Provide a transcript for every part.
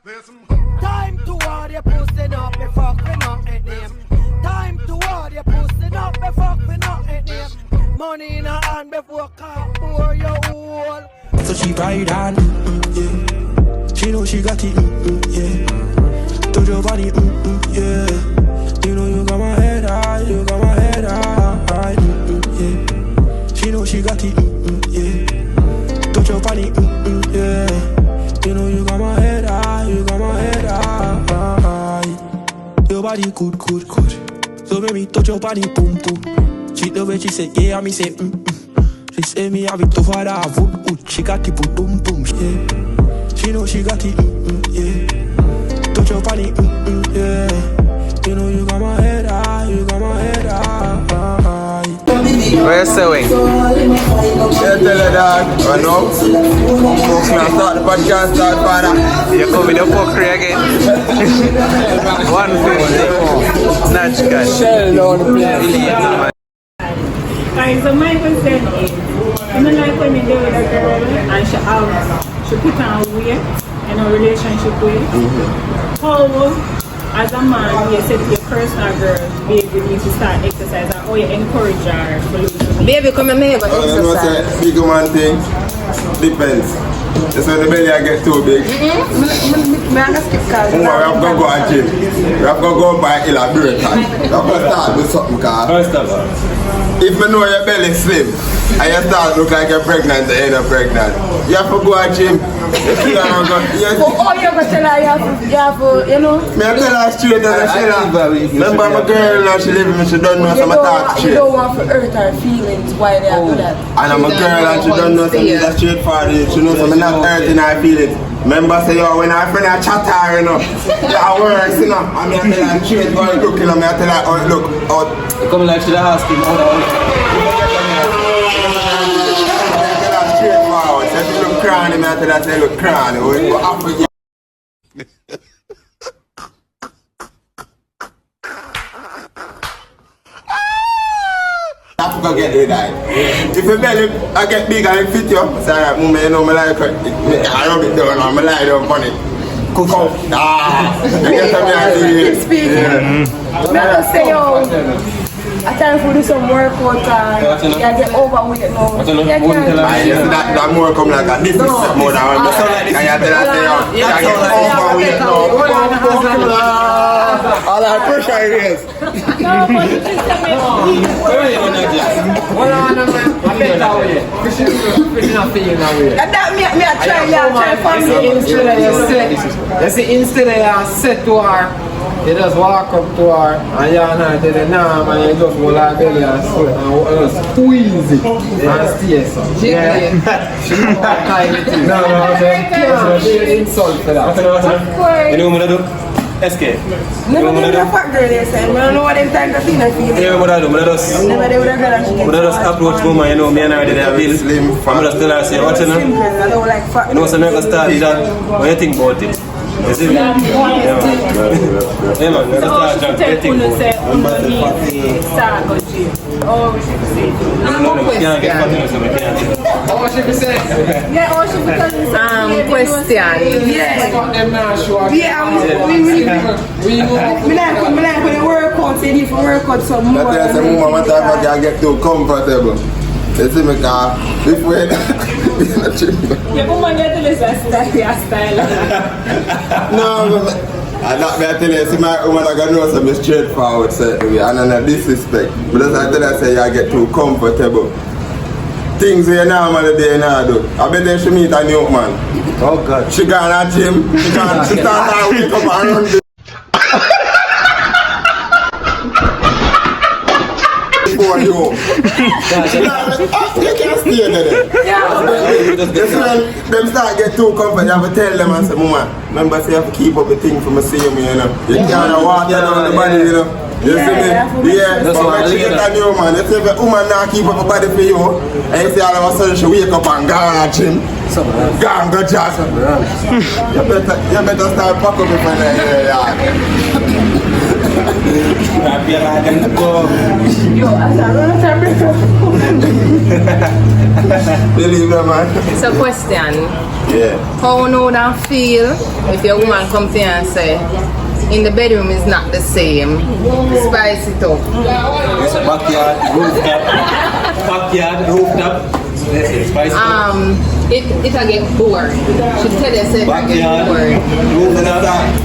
Time to war, you pussy up, me fuck me not a name. Time to war, you pussy up, me fuck me not a name. Money in her hand before car pour your hole. So she ride on, yeah. She know she got it, yeah. Touch your body, yeah. You know you got my head high, you got my head high, yeah. She know she got it, yeah. Touch your body, yeah. You know you got my head high, you got my head high. Your body good. So baby, touch your body, boom. She the way she say, yeah, me say, She say me have it tougher than a wood. She got it, boom, yeah. She know she got it, yeah. Touch your body, yeah. You know you got my head high, you got my head high. Where you sewing? Yeah, tell her that. I know. Folks, now start the podcast, start father. You come in the poker again. 150. Snatch guy. Shell down the place. Guys, so my concern is, you know, like when you deal with a girl and she put on weight in a relationship with, how, as a man, you say to your personal girl, baby, you need to start exercising, or you encourage her to lose weight? Baby, come and make an exercise. Big man thing depends. That's when the belly I get too big. We have to go and gym. We have to go buy elaborate. We have to start with something, car. If you know your belly slim and you start look like you're pregnant and you're not pregnant, you have to go and gym. Oh, you're going to tell her you have to, you know? Me I tell her straight and I tell her. Remember my girl now, she living, she don't know, so I talk straight. You don't want to hurt her feelings while they are doing that. And I'm a girl and she don't know, so that's straightforward. She knows I'm not hurting her feelings. Remember say, yo, when I friend I chat her, you know, that works, you know. I mean, I tell her straight how it look, you know, I tell her how it look. You come like she ask him how that straightforward. So if you look cranny, I tell her say look cranny. What happen? I have to go get it right. If your belly I get big and it fit you, say alright, mama, you know me like it. I rub it down and I lie down on it. Cook out. You get me out of here. Speaking. Never say, yo, I time for do some workout and you get overweight now. That more come like a this is more than one. And you tell us you get overweight now. All that pressure it is. No, but you just tell me, Hold on, man. I bet that way. Fishing not feeling that way. That me I try for me. Instead of you set to her, you just walk up to her and you and her tell her nah, man, you just hold her belly and sweat and squeeze it and stay so. Yeah. She don't want to tie it in. No, she insult for that. You know what I do? Escape. Never did a fuck girl they say. I don't know what them time to feel like feeling. Yeah, what I do? Never did with a girl and she gets I just approach woman, you know, me and her did a bill. I'm just tell her, say, what you know? I don't like fuck. You know, so I can start that. What do you think about it? You see me? Yeah, man, so she tell people say, start go gym. Oh, she could say. What should we say? Yeah, or she could tell you something. Question. Yeah, we like when you work out, you need to work out some more. That's the woman what time I get too comfortable. You see me, car? Before Yeah, woman get to listen to your style. No, I'm not going to tell you, see my woman, I got to know some straightforward certainly, and I disrespect. But as I tell her, say, I get too comfortable. Things you normally do, do. I bet then she meet a new man. Oh, God. She gone at him, she start to wake up and run before you. You can't stay there. That's when them start get too comfortable. You have to tell them and say, Mama, remember say you have to keep up the thing for me seeing me, you know. You can't water down the body, you know. You see me? Yeah, but when she get a new man, you see if a woman not keep up a body for you, and you see all of a sudden she wake up and go at him. Go and go jazz. You better start pack up in the yard. Believe me, man. It's a question. Yeah. How you know that feel if your woman comes to you and say, in the bedroom is not the same? Spice it up. Backyard, rooftop. It a get bored. She tell you say it a get bored.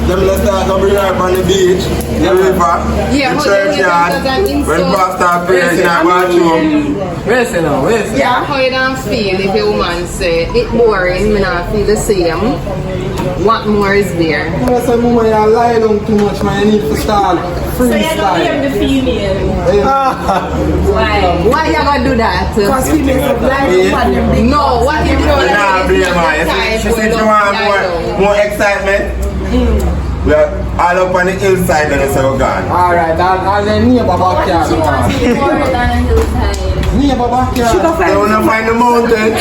Let's start to bring her up on the beach, the river, the churchyard, when pastor prays in the bathroom. Listen now, listen. Yeah, how you don't feel if your woman say it boring, me not feel the same? What more is there? I said, Mama, you're lying down too much, man. You need to start So you're not hearing the female. Why? Why you gonna do that? Because females are blind upon them big. No, what you do Nah, blame her. She said you want more excitement. We are all up on the hillside and it's all gone. Alright, I'll then neighbor backyard. Neighbor backyard. Sugar They fry. wanna find the mountain.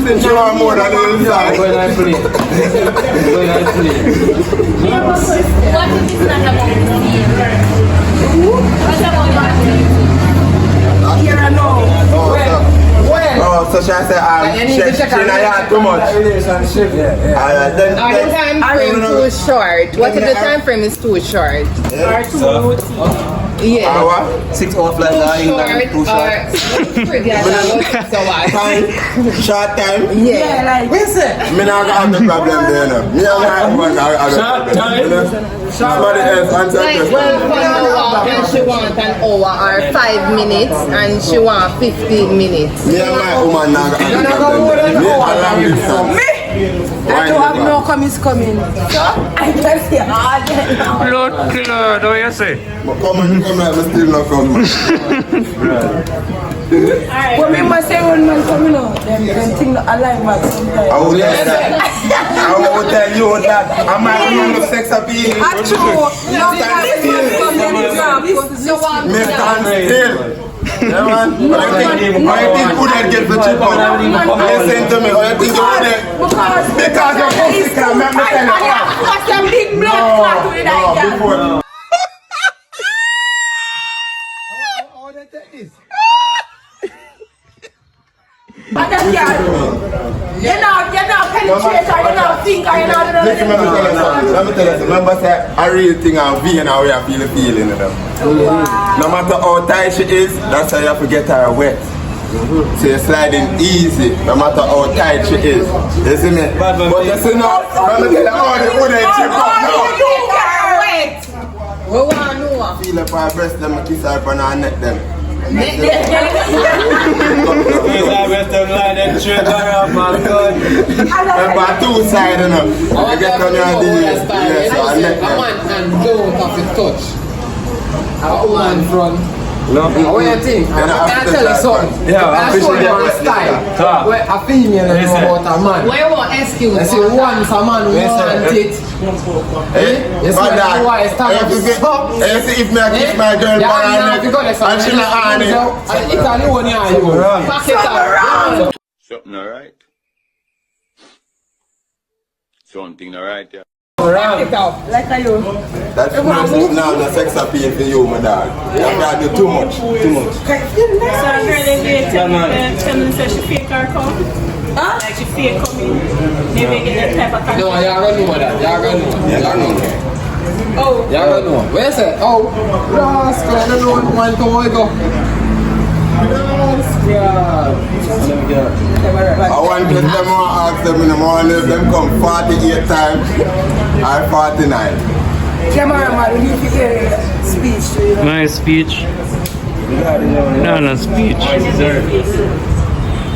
Since you want more than the hillside. When I play. When I play. What if it's not about the same? What about the Here and now. Oh, so she said, she not too much. Relationship, yeah. Alright, the time frame then too short. What if the time frame is too short? Or too routine? Yeah. hour, 6 hours flight Too short or pretty as about 6 hours. time, short time. Yeah. Like, Me not gonna have the problem there, no. Me not gonna have the problem. Somebody else answer Like, question. well, for an hour, and she want an hour or 5 minutes, and she want 15 minutes. Me and my woman not gonna have the problem. Me along distance. I don't have no comments coming. So, I just say all day now. Lord killer, what you say? But come like me still not come. But me must say one man coming out, them think not align back sometimes. I would tell that. I would tell you that. I might remember sex appeal. Me stand still. Yeah, man. I think who that get the chip on? Listen to me. I think you would that. Because you're pussy can make me tell you. Because some big blood clot with that. Before. You're not penetrator, you're not thinker, you're not Listen, let me tell you something. Remember, say, a real thing and V and how we are feeling feeling. You know? No matter how tight she is, that's how you have to get her wet. So you're sliding easy, no matter how tight she is. You see me? But you see now, let me tell you how the wood ain't chip up now. We want to know. Feel up her breast, them kiss her on her neck, them. Yes, I rest of line and straight around my God. Remember, two sides, you know. You get on your D. Yes, her neck, A man them. and don't have to touch. A woman front. No. What do you think? I can tell you something. Yeah, I show you my style. Where a female knows about a man. Why you want excuse? I say once a man wants it. Yes, my dad. You see, if I kiss my girl on her neck, and she not on it. It's only one year you. Pack it up. Something alright. Something alright, yeah. Pack it up. Like I you. That's now the sex appeal for you, my dog. You have to do too much. Too much. So a girl they tell me say she fake her come. Like she fake coming. Maybe get that type of No, contact. you're gonna know that. You're gonna know. Oh. You're gonna know. Where's it? Oh, rascal. I don't know one to where go. I want to them ask them in the morning if them come 48 times or 49. Cameraman, we need to hear your speech to you. My speech. No speech.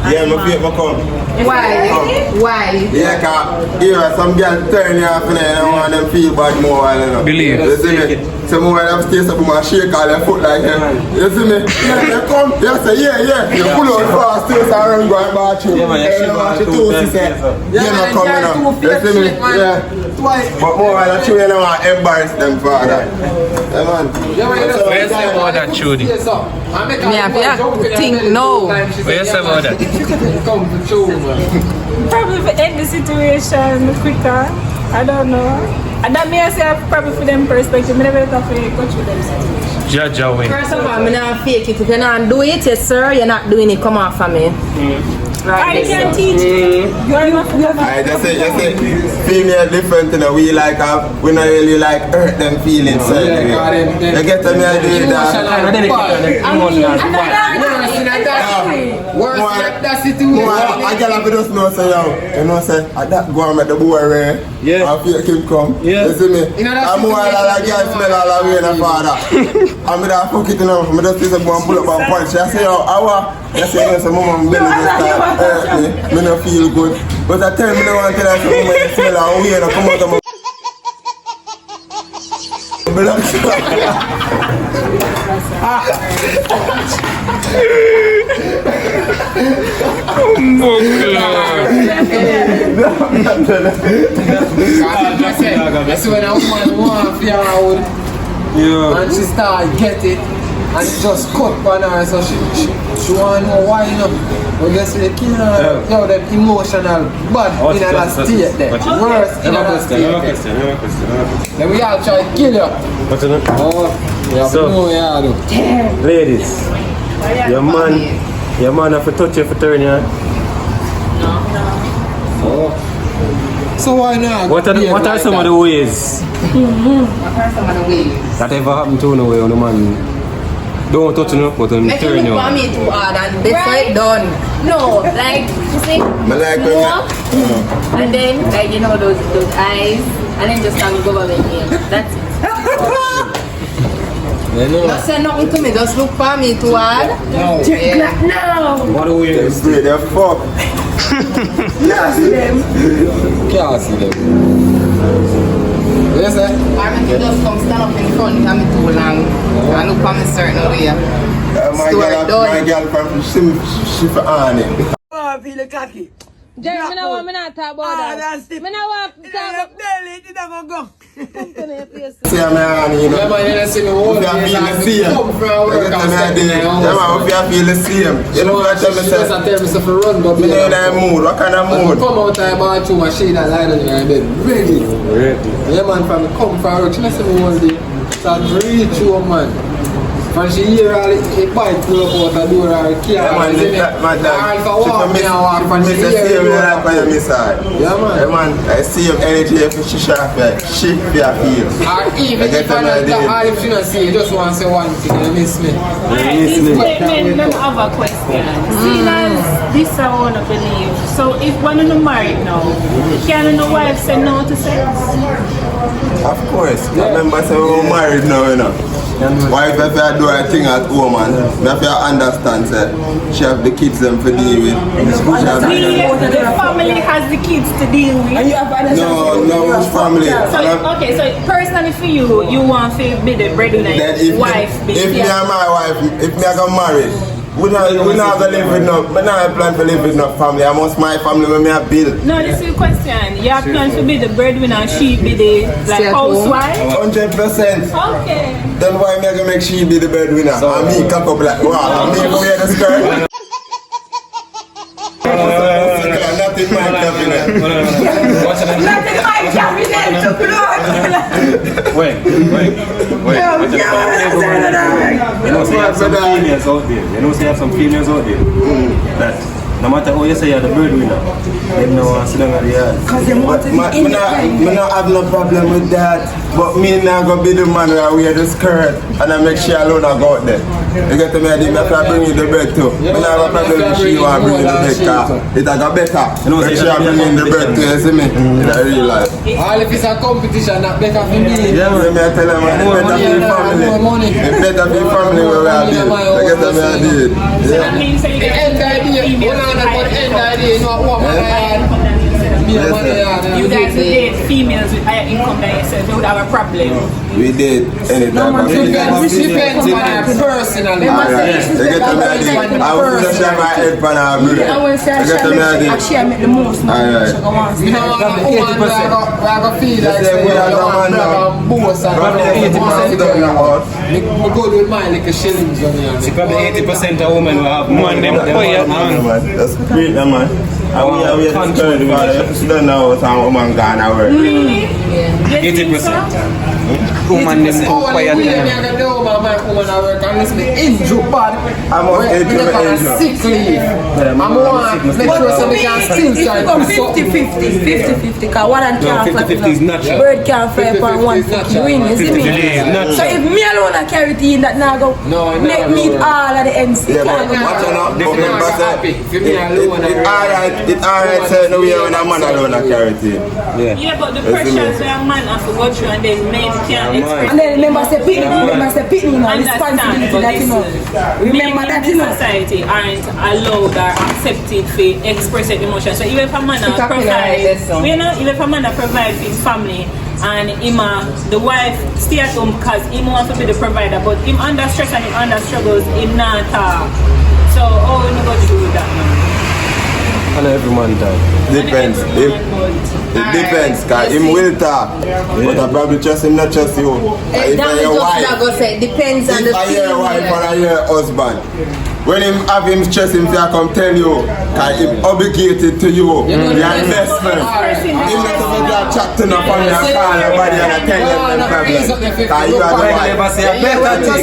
Yeah, my feet come. Why? Why? Yeah, cause here some girls turn you off and I don't want them feel bad more, you know. Believe. You see me? Some more them stay up and shake all their foot like them. You see me? Yeah, they come, they say, yeah. You pull out fast, stay around going bathroom. Yeah, man, you should watch go the to two, she said. You're not coming up. two You see me? fake shit, Yeah. But more while I show you, I want to embarrass them for that. Yeah, man. Where's the about that, Judy? Me have to think no. Where's the about that? Come to show, man. Probably to end the situation quicker. I don't know. And that may I say probably for them perspective, I never have to coach with them situation. Judge a win. First of all, I'm not fake it. If you're not doing it, yes sir, you're not doing it. Come off of me. Right, I can teach you. You're not. I just say, female different, you know. We like we not really like hurt them feelings. So you get to me idea that. Worse like that situation. I get up just know say yo, you know say that go and make the boy rare. Yeah. And feel him come. Yeah. You see me? I'm more like girl smell all the way in the father. I'm with that fuck it you know. I'm just see some one pull up and punch. I say yo, I say you know mama belly just hurt me. Me no feel good. But I tell me no one tell us some woman smell and we and come out of my That's when a woman wants to out and she start get it and it just cut on her so she want to know why you know. But you see the killer, you know, them emotional bad in that state there. Worse in that state. Then we all try to kill you. What's it? Oh, you have to know yeah, do. Ladies, your man have to touch you for turn you. Oh. So why not? What are some of the ways? What are some of the ways? That ever happened to you when a man don't touch you, but then turn you. Make you look for me too hard and this right done. No, like, you see, walk, and then, like, you know, those eyes, and then just come government name. That's it. Don't say nothing to me, just look for me too hard. No. No! What are we doing? they're fuck. Can't see them. Yes, sir. I mean, you just come stand up in front of me too long and look at me certain way. My girl from she for on it. I feel the cocky. Jerry, I don't want to talk about that. That's it. I don't want to talk about belly, it never go. See I'm on you know. Yeah, man, you see me all If you feel the same. come from our work and stuff. Yeah man, if you feel the same. You know what I tell me She doesn't tell me stuff to run, but me know that mood. What kind of mood? come out of the bathroom and she that lie down in her bed. Ready. Yeah man, from come from work, she listen to me one day. Start reach you man. And she hear all the bike pull up out the door or car. Yeah man, my dad. She see me right by your side. Yeah man. Yeah man, I see him energy if she sharp like shit for your feel. Or even if I don't or if she not see, you just want to say one thing, you miss me. This statement, I have a question. Seeing as this I want to believe, so if one of them married now, can the wife say no to sex? Of course. I remember say we're married now, you know. Wife if I do a thing at home and if you understand say she have the kids them to deal with. The family has the kids to deal with. No, which family? So personally for you, you want to be the breadwinner, wife. If me and my wife, if me I got married, we not gonna live with no, we not plan to live with no family. I must my family when me a build. No, this is a question. You have planned to be the breadwinner and she be the housewife? 100%. Okay. Then why me gonna make she be the breadwinner? And me cock up like wow, and me go wear the skirt. Nothing my cabinet. Nothing my cabinet to blood. Wait. You know, say you have some females out there. You know, say you have some females out there. That no matter how you say you're the breadwinner, they don't want to sit down at the yard. Because they want to be independent. I don't have no problem with that. But me not gonna be the man who wear the skirt and I make sure alone I go out there. You get to me, I have to bring you the bed too. I don't have a problem with she want to bring you the bed car. It a got better. You know, she want to bring in the bed too, you see me? In a real life. All if it's a competition, not better for me. Yeah, man, I tell them, it's better for your family. It's better for your family where we are built. You get to me, I did. That means that you you guys would date females with higher income than yourself, you would have a problem We did anytime. Depends on her personally. I was just shake my head for her brother. Actually, I make the most money. She go on. You know, we have a feel like I'm boss and we go with my like a shillings on here. See, probably 80% of women will have Man, them quiet, man. That's great, man. And we are concerned about she don't know some woman gone to work. 80%. Woman, them quiet. My woman I work and listen, injured bad. I'm on sick leave. I'm on make sure so they can still start. 50-50, because one and can't fly. 50-50 is natural. Bird can't fly upon one fucking wing, you see me? So if me alone I carry it in, that now go make me all of the MC. Yeah, but watch out now. It's alright, so no way when a man alone I carry it in. Yeah, but the pressures where a man have to go through and then men can't express. And then remember say pitney, you know, responsibility that you know. Remember that you know. Society aren't allowed or accepted to express their emotions. So even if a man provide, even if a man provide for his family and him, the wife stay at home because he wants to be the provider, but him under stress and him under struggles, him not talk. So how will you go through that now? And every man talk. Depends. It depends, because him will talk. But I probably trust him, not trust you. If I your wife, depends on the if I your wife and I your husband, when him have him stress him, I come tell you, because him obligated to you, your investment. Him not to go chat to no family and call nobody and tell them the problem. Because you are the wife.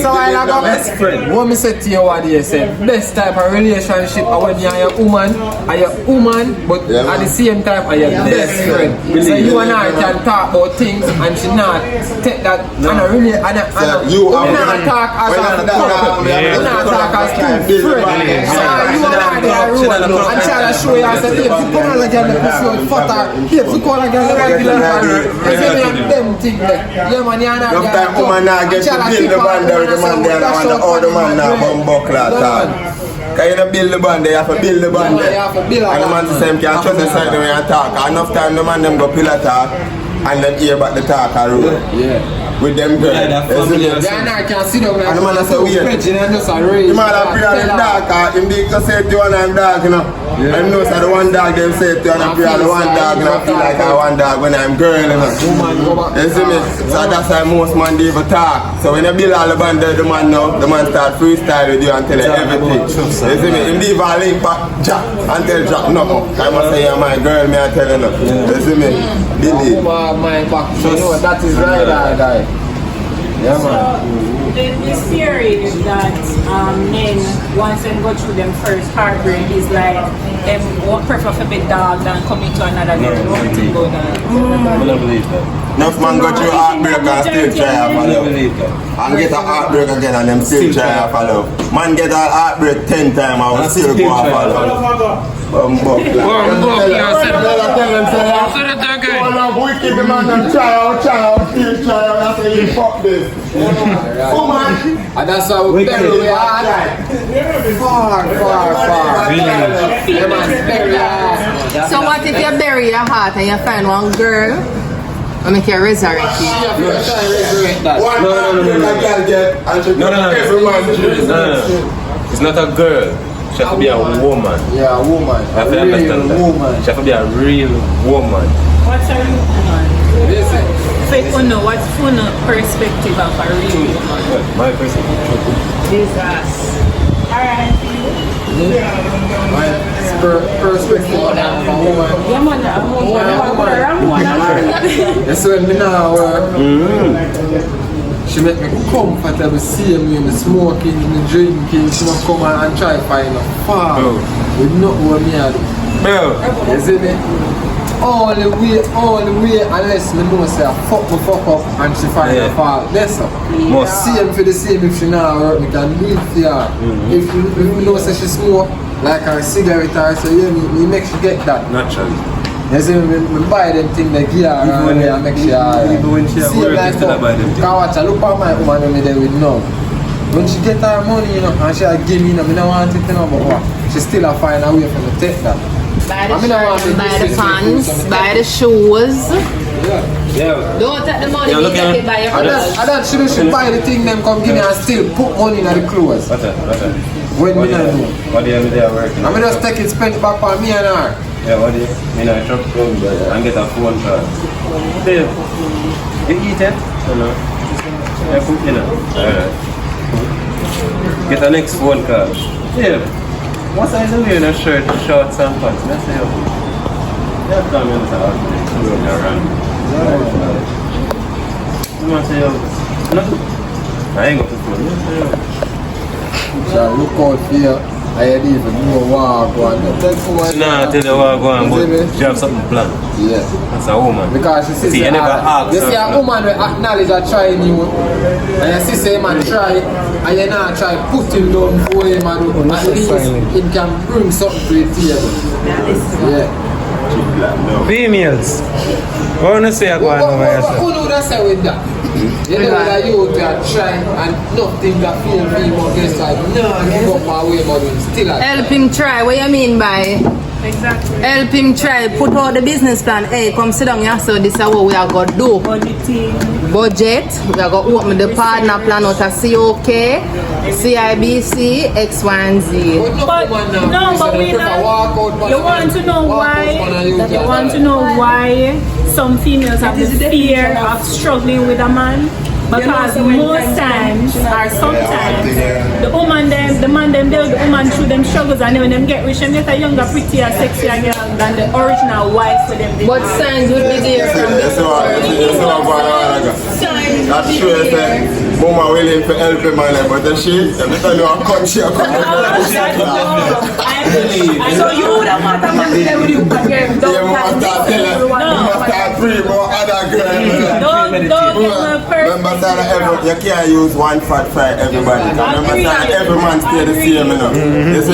So I have a best friend. What me say to you what you say, best type of relationship are when you are your woman, but at the same time are your best friend. So you and I can talk about things and she not take that and I really and you not talk as a couple. You not talk as two friends. So you and I they are road and try to show you as a if you come on again the pussy out fatter, if you come on again the regular you see me and them thing there. Yeah man, you and I sometimes woman now get to build the band with the man there and the other man now bumbuckle at all. Because you don't build the band, you have to build the band there. And the man the same can trust the side when you talk. Enough time the man them go pillar talk and then hear about the talk and roll. With them girls. Yeah, I can see them. And the man say weird. The man that pray on the dark, him they just say to one and dog, you know. I know so the one dog them say to one and pray on the one dog, and I feel like I one dog when I'm girl, you know. You see me? So that's why most man they even talk. So when you build all the band there, the man now, the man start freestyle with you and tell you everything. You see me? Him leave a link back, Jack, and tell Jack, no. I must say you're my girl, me I tell you no. You see me? Believe. My back, so you know that is right, guy. Yeah, man. This theory that men, once they go through them first heartbreak, is like them won't prefer to be dog than coming to another girl. What do you go down? I don't believe that. Enough man go through heartbreak and still try to follow. And get a heartbreak again and them still try to follow. Man get a heartbreak 10 times and still go and follow. Wicked the man and try out, still try out, and say you fuck this. And that's why we bury our heart. Far. Really? So what if you bury your heart and you find one girl and make you resurrect it? No. It's not a girl. She has to be a woman. Yeah, a woman. You have to understand that. She has to be a real woman. What's a real woman? What's fun perspective of a real woman? My perspective. Jesus. Alright. My perspective of a woman. Yeah, man, I'm one. That's when me now work. She make me comfortable, see me, me smoking, me drinking, she not come and try to find a far. With not what me I do. You see me? All the way, unless me know say I fuck up and she find a fall. That's up. Same for the same if she not work, me can do it for her. If you know say she smoke, like a cigarette or so, yeah, me make she get that. Naturally. You see, we buy them things like here and make sure. Even when she have work, you still buy them things. Watch, I look at my woman when me there with no. When she get her money, you know, and she give me, you know, I don't want it, you know, but what? She still find a way for me to take that. Buy the shirt, buy the pants, buy the shoes. Yeah. Don't take the money, you take it by your I don't should buy the thing them come give me and still put money in the clothes. What's that? When me not know. What do you have there working? I'm just take it spend it back on me and her. Yeah, what do you? Me know, I drop phone and get a phone call. Dave, you eat it? No. I cook, you know. Alright. Get the next phone call. Dave, what size are you wearing a shirt, shorts and pants? Let's say, yeah, come in to ask me. You want to say, no? I ain't got the phone. So look out for you. I ain't even know what go on. Nah, tell you what go on, but you have something planned. Yeah. That's a woman. Because she says you never ask. You see a woman will acknowledge her trying you. And you see say man try and you not try put him down for him and at least it can bring something to the table. Yeah. Females. What do you say about yourself? Who do that say with that? You know that you can try and nothing that feel me but guess like no, give up my way but still help him try. What you mean by Exactly. help him try, put out the business plan. Hey, come sit down here, so this is what we are going to do. Budget. We are going to open the partner plan out of COK, CIBC, X, Y, and Z. But we not. You want to know why? You want to know why some females have the fear of struggling with a man? Because most times or sometimes the man them build the woman through them struggles, and then when them get rich and get a younger, prettier, sexier girl than the original wife for them. What signs would be there from That's true, woman willing to help him man, but then she tell you a come. So you would have want a man to stay with you again. Don't start free more other girls. Don't get no person. You can't use one fat fry everybody. Remember that every man stay the same, you know. That's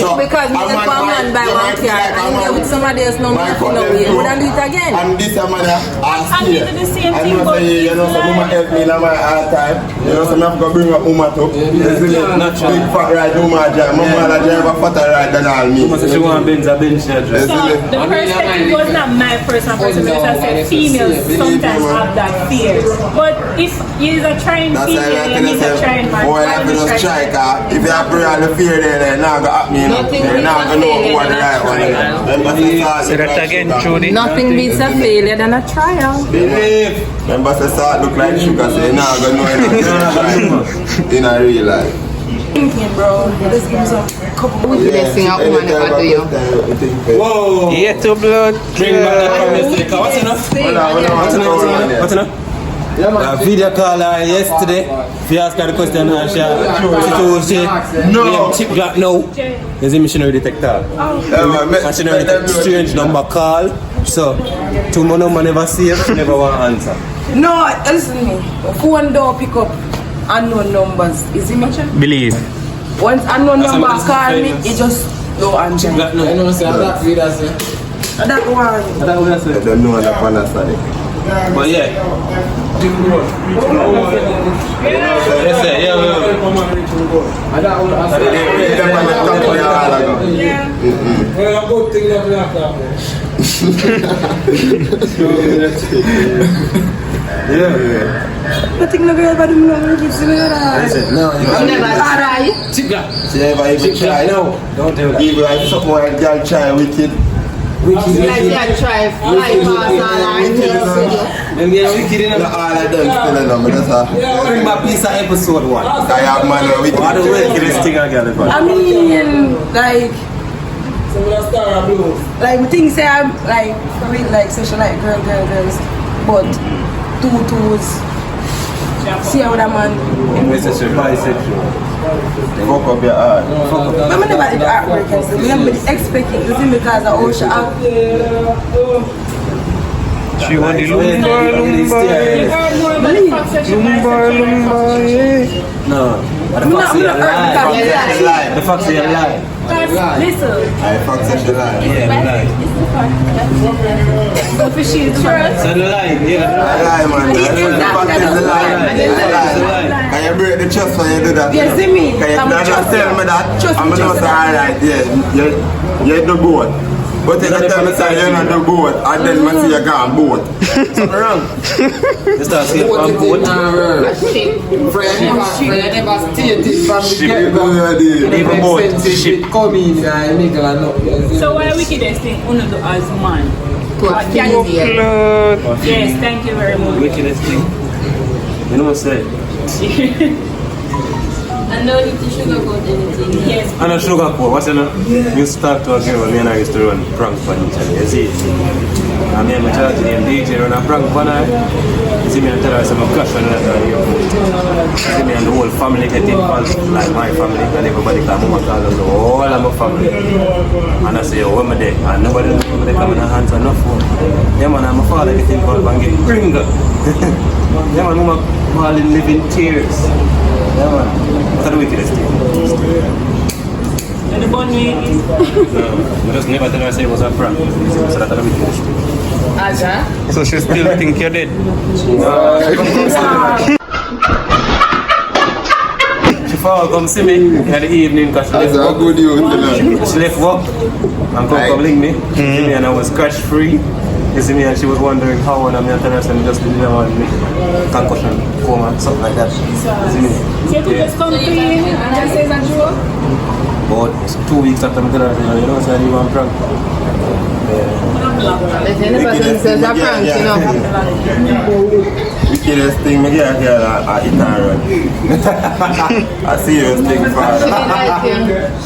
true, because me just one man by one car and here with somebody else no man for no way. Would I do it again? And this man ask I here. do the same I thing, know but say, you know, some woman help me in my hard time. You know, some have to bring up woman too. Big fat ride woman drive. My mother drive a fatter ride than all me. She want Benz a Benz shirt. so the perspective was not my personal perspective. I said females sometimes have that fear. But if you're a trying female and he's a trying man, boy, I feel just try, cause if you have all the fear there, they're not gonna happen, you know. They're not gonna know who are the right one. Say that again, Judy. Nothing beats a failure than a trial. Believe. Remember, say start look like sugar, so you're not gonna know it in a real life. Bro, let's give me some couple Who's the best thing a woman ever do you? Whoa! Yeah, to blood. Bring back the promise. What's enough? What's enough? Video call her yesterday. If you ask her the question, she told chip black now. There's a missionary detector. Missionary detector strange number call. So, two more number never saved, never want to answer. No, listen to me. Phone don't pick up unknown numbers. Is it mentioned? Believe. Once unknown number call me, it just don't answer. I know say that video say. That one. I don't know that one Sonic. But yeah. I think no girl body no give me that. No, You never try. she never even try. No, don't tell her. Even like some more girl try wicked. Like that try fly past all our nails. Them get wicked in Not all of them still know, but that's a... Bring back piece of episode 1. I have man wicked. What the wickedest thing I got about? I mean, like things say I'm like real like session like girls, but twos. See how that man. Bisexual. Fuck up your heart. I never did artwork and stuff. I never expect it. You see, because I always act. She want the lumbar, yeah. No. The fact say a lie. listen. I fuck such a lie. Yeah, lie. So for she is trust. So the lie, yeah. I lie, man. The lie. Can you break the trust when you do that? You see me? Can you just tell me that? I'm going to say, alright, yeah, you're the goat. But then I tell me say you're not the boat, and then I see you gone boat. Something wrong. You start saying from boat. Friend never stated from the Ship. get-go. Even boat. Ship come in and nigga and up. So why wickedest thing uno do as man? To a female. Yes, thank you very much. Wickedest thing. You know what I'm saying? And no need to sugarcoat anything. Yes. And a sugar coat, what's in it? You used to talk to a girl, me and I used to run prank on each other, you see? And me and my child name DJ run a prank on her. You see me and tell her some crush on her. You see me and the whole family get involved, like my family, and everybody come home and call them the whole of my family. And I say, yo, where am I there? And nobody come in her hands on no phone. Yeah man, and my father get involved and get gringo. Yeah man, mama falling living tears. Yeah man, what's the wickedest thing? And the bunny is. No, I just never tell her I say it was a prank. So that's the wickedest thing. Aja? So she still think you're dead? She fall come see me in the evening because she left work. Good you, you know. She left work and come link me. See me and I was crash free. You see me and she was wondering how and I'm telling her I just didn't want to make concussion coma and something like that. You see me? So you just come clean and just say that you are? But 2 weeks after I'm telling her, you know, so I didn't want prank. If any person says a prank, you know. Wickedest thing, I get here a hit and run. A serious thing for She her. didn't like you.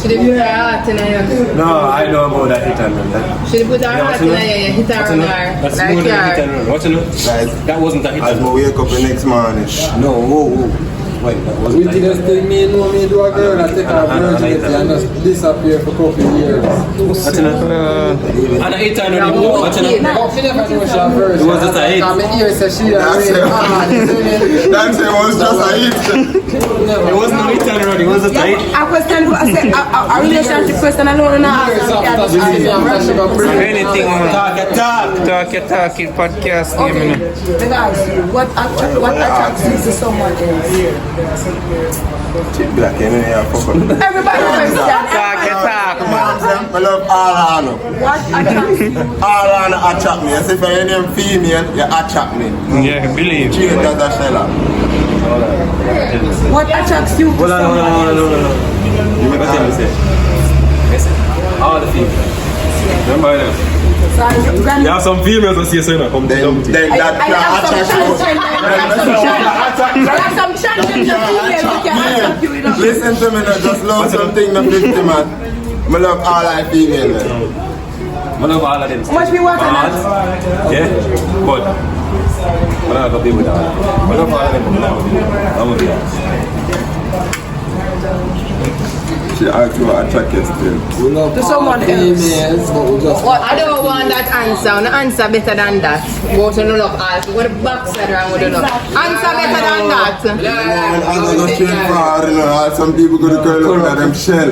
She didn't put her heart in you. No, I know about that hit and run. She didn't put her heart in you. Hit her on her. That's Like more than a hit and her. run. What you know? Guys, That wasn't a hit as and I run. wake up the next morning. No, whoa. Wait, that wasn't a hit Wickedest and run. thing me know me do a girl that take her virginity and just disappear for a couple of years. What you know? And a hit and run. What you know? But me never know she a virgin. It was just a hit. I mean, here say she a That's really it. hard. That's it, was just a hit. It wasn't a hit and run. It was just a hit. A question, I said, a relationship question alone now. Years after she see me, I'm fresh up a Anything, man. Talk. Talk, podcast name, you know. Because what attracts you to someone else? Cheap black, you know, yeah, fuck up. Everybody knows that. Talk. I love all Anna. What attracts you? All Anna attract me. I say if you're any female, you attract me. Yeah, believe. Cheap as a sheller. What attracts you to Hold on. someone? You never tell me, say. Listen, all the females. Remember them? You have some females that say so now. Come Then down to that I have some can chance in the female can attract you, you know. Listen to me now, just love something the 50 man. I love all I female man. I love all of them. How much we want on that? Yeah, but I'm not gonna be with all. I love all of them, but I'm gonna be honest. She asked you what attract you still. We love To someone females, but we just What? I don't want that answer. I answer better than that. But you don't love all. What the backside around with you love? Answer better than that. Man, I don't know straight far, you know, some people go to curl up at them shell.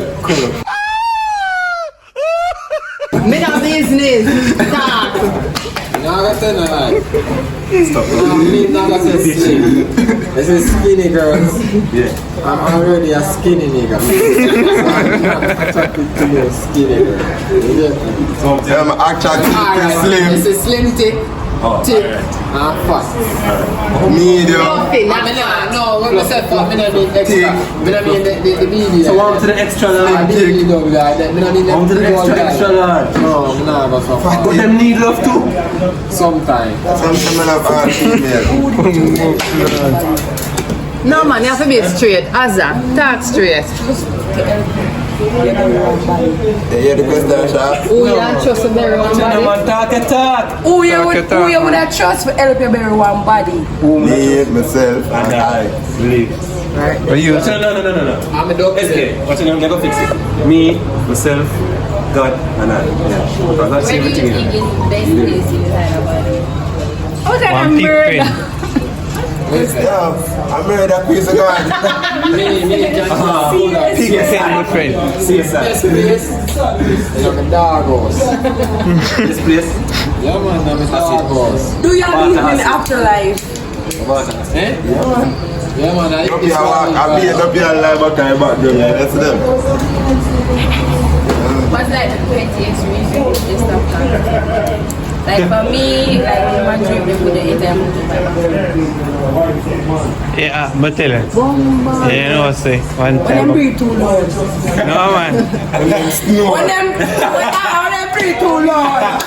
Me no business. Talk. now I say no like. Stop. Me now I say slim. I say skinny girls. Yeah. I'm already a skinny nigga. So I'm not attracted to you skinny girl. Yeah, I'm attracted to slim. It's a slim thick. Thick and fat. Medium. No, when I say fat, I mean extra. I mean the medium. So on to the extra large. Really don't like that. I mean On to the extra large. No, nah, but so far. But them need love too. Sometimes. Some men have all female. No man, you have to be straight. Azza, talk straight. You hear the question, Sha? Who you don't trust to bury one body? Talk. Who you would have trust for help you bury one body? Me, myself, and I. Believe. Are you? No. I'm a dog. Okay, what's your name? Let go fix it. Me, myself, God, and I. Yeah. Because that's Where do you everything. think is the best place inside a body? What kind One of big murder? pen. Yeah, I made that piece of God. Big pen, my friend. See, sir. This place, I'm a dog house. This place. Yeah, man, I'm a dog house. Do you believe in the afterlife? About that. Eh? Yeah, man. Yeah, man. Up here, I beat up here live back and back down there. That's them. What's like the 20th reason this stuff done? Like for me, like in my dream, they put the 8 and move to my back. Yeah, but tell it. Yeah, you know what I say. One When time. them breathe too loud. No, man. When them breathe too loud.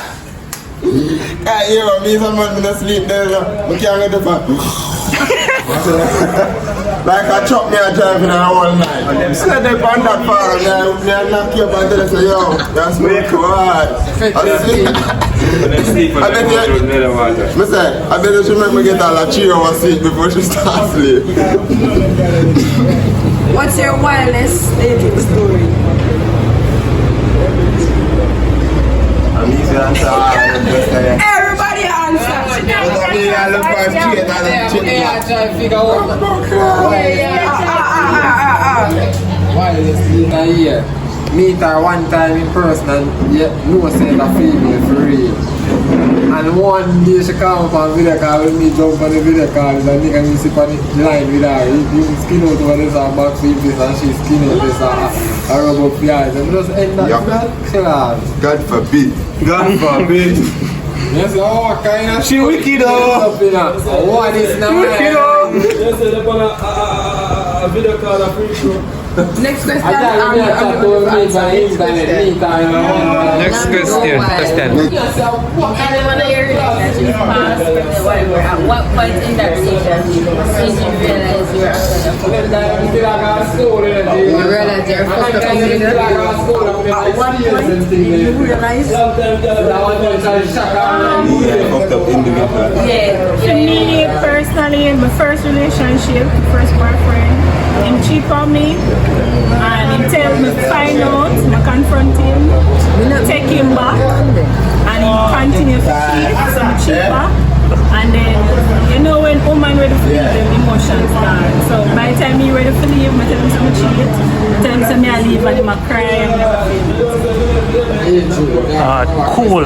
Can't hear me, some man in sleep there. I can't get the fuck. Like I chop me a driving all night. So they band that far and they knock you up and they say, yo, that's me too hard. I bet she make me get all a cheer over seat before she starts sleep. What's your wildest dating story? I'm easy to answer. Everybody answer. I look for a straight and I try to figure out. Why is this in a year? Meet her one time in person and yet no send a female for real. And one day she come up on video call with me, jump on the video call and nigga me sit on the line with her. He skin out over this and back flip this and she skin out this and I rub up the eyes and just end that class. God forbid. God forbid. Yes, oh, kind of. She wicked though. What is now? Wicked though. Yes, they're going to a video call a free show. Next question. Next question. Anyone of your relationships past, whatever, at what point in that relationship did you realize you were You realize you're fucked up in the At what point did you realize? Fucked up individual. Yeah. For me personally, my first relationship, first boyfriend, him cheat on me and he tell me find out, I confront him, take him back and he continue to cheat, so I cheat back. And then, you know when woman ready to leave, them emotions start. So by the time he ready to leave, I tell him some cheat, tell him some I leave and him a cry and never feel. Cool.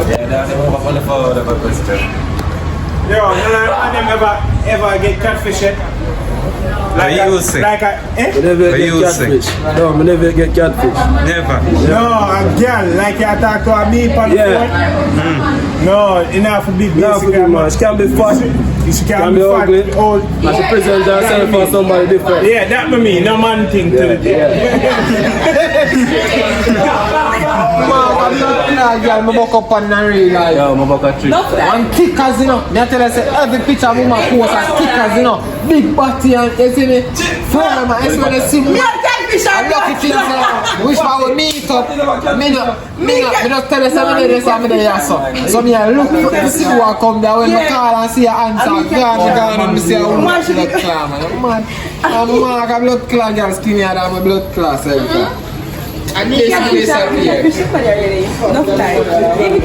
Yeah, that's a wonderful question. Yo, none of them ever get catfish yet? Like you say. Like a, eh? Never get catfish. No, I never get catfish. Never. No, a girl, like you talk to a me on the phone. No, enough to be basic. No, man. She can be fat. She can be fat, ugly. old. And she present herself for somebody different. Yeah, that me, no man thing to it. I'm buck up on the real life. Yeah, I'm about to trick. One kickers, you know. I tell you, say every picture of woman post as kickers, you know. Big body and you see me. Firm, I when they see me. I look at things, wish I would meet up. Me just tell you something there, something there, so me I look to see who I come there when I call and see your answer. Gone and me see a woman blood clot, man. I'm a blood clot girl skinnier than my blood clot. And this is Enough time.